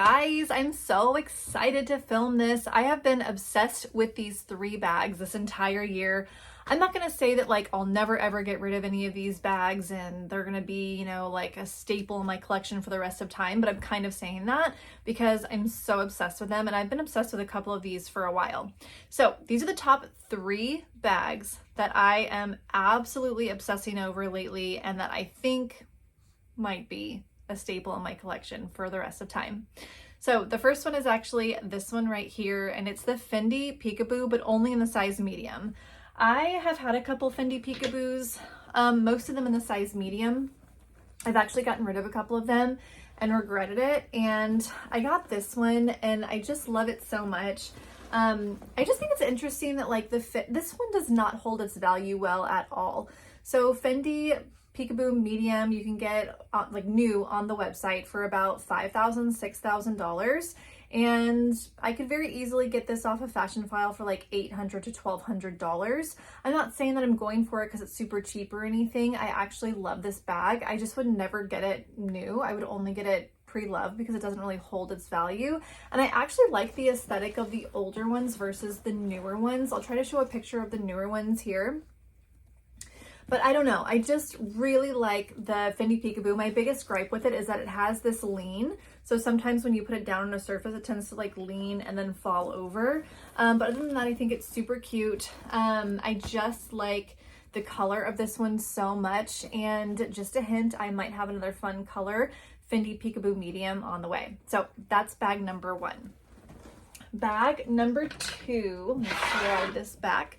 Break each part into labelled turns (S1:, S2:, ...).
S1: guys, I'm so excited to film this. I have been obsessed with these 3 bags this entire year. I'm not going to say that like I'll never ever get rid of any of these bags and they're going to be, you know, like a staple in my collection for the rest of time, but I'm kind of saying that because I'm so obsessed with them and I've been obsessed with a couple of these for a while. So these are the top 3 bags that I am absolutely obsessing over lately and that I think might be a staple in my collection for the rest of time. So the first one is actually this one right here, and it's the Fendi Peekaboo, but only in the size medium. I have had a couple Fendi Peekaboos, most of them in the size medium. I've actually gotten rid of a couple of them and regretted it, and I got this one and I just love it so much. I just think it's interesting that like this one does not hold its value well at all. So Fendi Peekaboo medium you can get like new on the website for about $5,000, $6,000, and I could very easily get this off of Fashion File for like $800 to $1,200. I'm not saying that I'm going for it because it's super cheap or anything. I actually love this bag. I just would never get it new. I would only get it pre-loved because it doesn't really hold its value, and I actually like the aesthetic of the older ones versus the newer ones. I'll try to show a picture of the newer ones here. But I don't know, I just really like the Fendi Peekaboo. My biggest gripe with it is that it has this lean. So sometimes when you put it down on a surface, it tends to like lean and then fall over. But other than that, I think it's super cute. I just like the color of this one so much. And just a hint, I might have another fun color, Fendi Peekaboo medium, on the way. So that's bag number 1. Bag number 2, let me slide this back.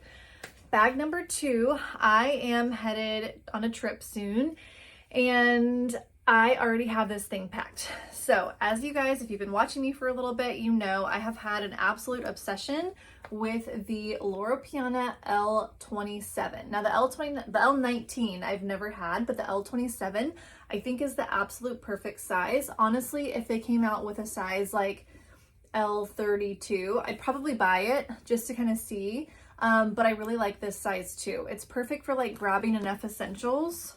S1: Bag number 2, I am headed on a trip soon and I already have this thing packed. So as you guys, if you've been watching me for a little bit, you know I have had an absolute obsession with the Loro Piana L27. Now the L19 I've never had, but the L27 I think is the absolute perfect size. Honestly, if they came out with a size like L32, I'd probably buy it just to kind of see. But I really like this size too. It's perfect for like grabbing enough essentials,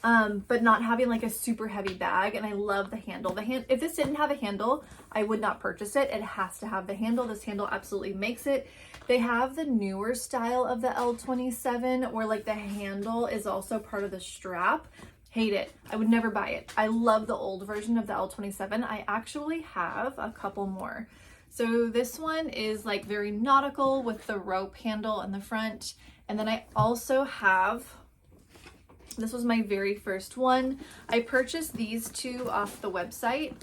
S1: but not having like a super heavy bag. And I love the handle. If this didn't have a handle, I would not purchase it. It has to have the handle. This handle absolutely makes it. They have the newer style of the L27 where like the handle is also part of the strap. Hate it. I would never buy it. I love the old version of the L27. I actually have a couple more. So this one is like very nautical with the rope handle in the front. And then I also have, this was my very first one. I purchased these 2 off the website,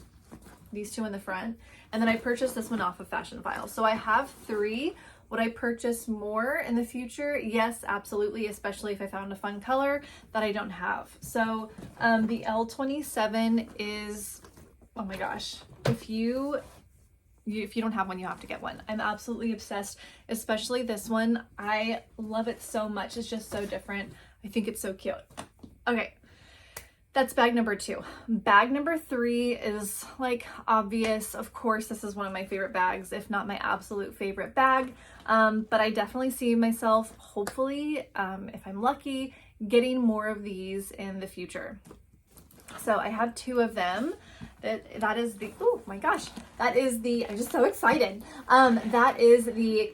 S1: these 2 in the front. And then I purchased this one off of Fashion File. So I have 3. Would I purchase more in the future? Yes, absolutely, especially if I found a fun color that I don't have. So the L27 is, oh my gosh, if you don't have one, you have to get one. I'm absolutely obsessed, especially this one. I love it so much. It's just so different. I think it's so cute. Okay, that's bag number 2. Bag number 3 is like obvious. Of course, this is one of my favorite bags, if not my absolute favorite bag. But I definitely see myself, hopefully, if I'm lucky, getting more of these in the future. So I have 2 of them. That is the, oh my gosh, that is the, I'm just so excited. That is the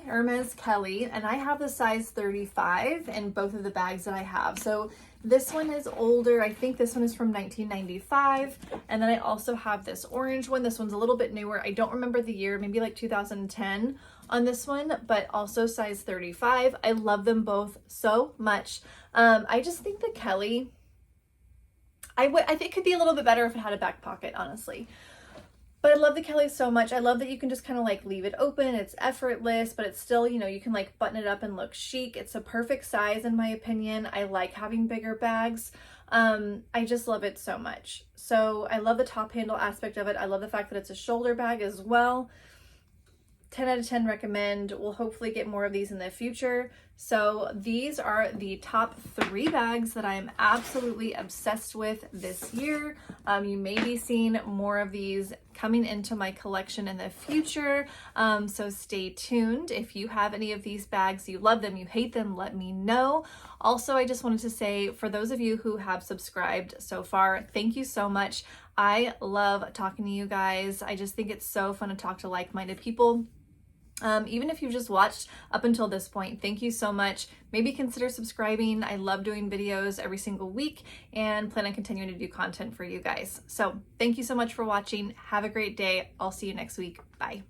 S1: Hermes Kelly, and I have the size 35 in both of the bags that I have. So this one is older. I think this one is from 1995. And then I also have this orange one. This one's a little bit newer. I don't remember the year, maybe like 2010 on this one, but also size 35. I love them both so much. I just think the Kelly, I think it could be a little bit better if it had a back pocket, honestly. But I love the Kelly so much. I love that you can just kind of like leave it open. It's effortless, but it's still, you know, you can like button it up and look chic. It's a perfect size in my opinion. I like having bigger bags. I just love it so much. So I love the top handle aspect of it. I love the fact that it's a shoulder bag as well. 10 out of 10 recommend. We'll hopefully get more of these in the future. So these are the top 3 bags that I'm absolutely obsessed with this year. You may be seeing more of these coming into my collection in the future. So stay tuned. If you have any of these bags, you love them, you hate them, let me know. Also, I just wanted to say, for those of you who have subscribed so far, thank you so much. I love talking to you guys. I just think it's so fun to talk to like-minded people. Even if you've just watched up until this point, thank you so much. Maybe consider subscribing. I love doing videos every single week and plan on continuing to do content for you guys. So thank you so much for watching. Have a great day. I'll see you next week. Bye.